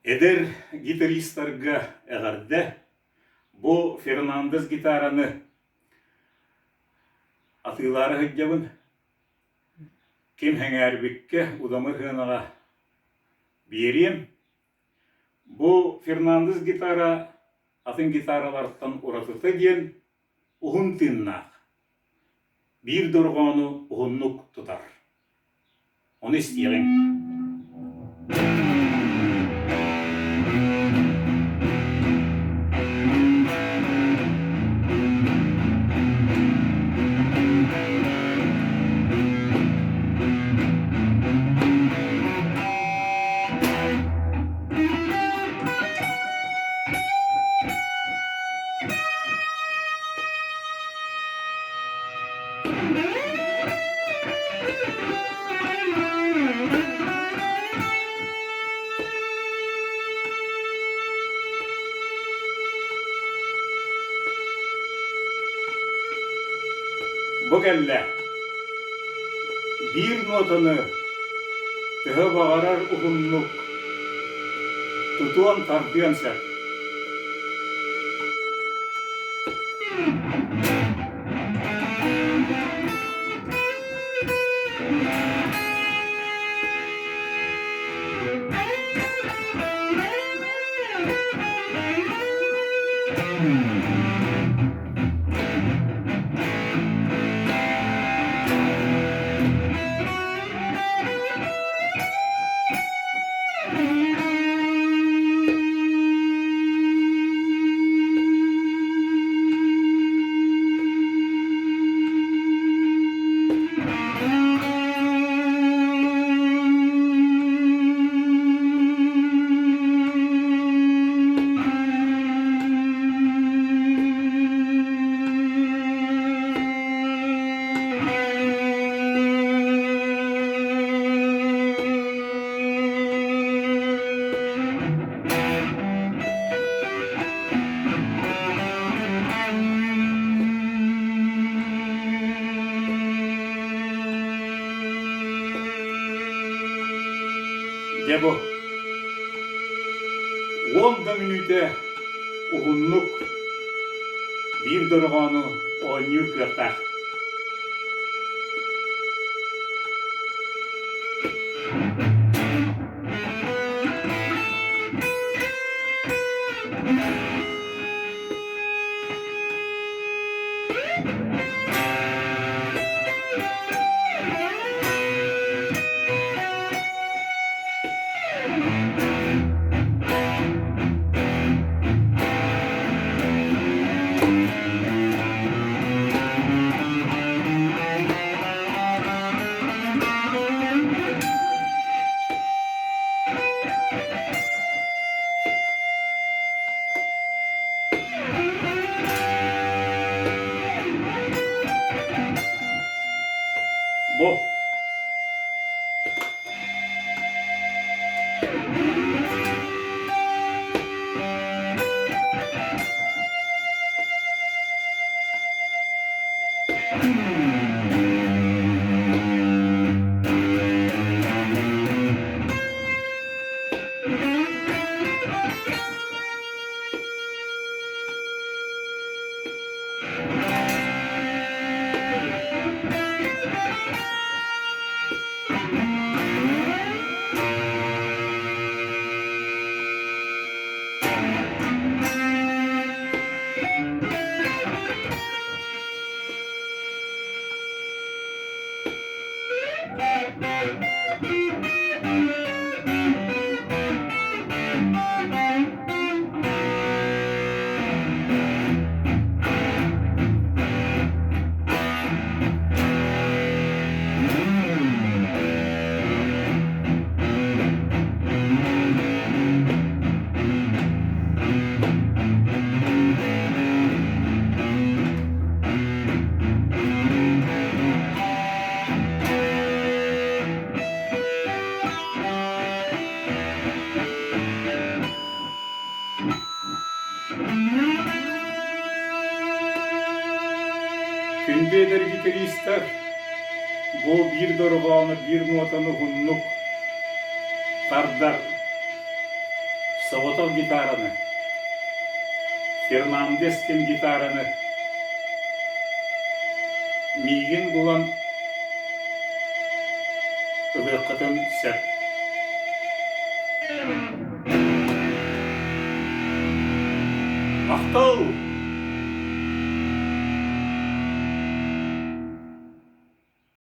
Эдер гитариистарыга эгарда бу Фернандес гитараны атыылары хыджабын ким хэҥээрбикке удамыр хыанаға биерем. Бу Фернандес гитара атын гитаралардан уратыты ден Уһун тыыннаах. Бир дорҕоону уһуннук тутар. Оны истиэҕиҥ. Bu gelle bir notаны тыһы бағарар уһуннук тутуан тардыанса. Дебо 10 минуте уһуннук бир дорҕоону оонньуур кыахтаах. Бо Күндедер гитаристер бу бир дорҕоону бир нотаны уһуннук тардар Соғотов гитараны, Фернандес-тен гитараны, миген булан ылыqқытын сәп. Ақтау!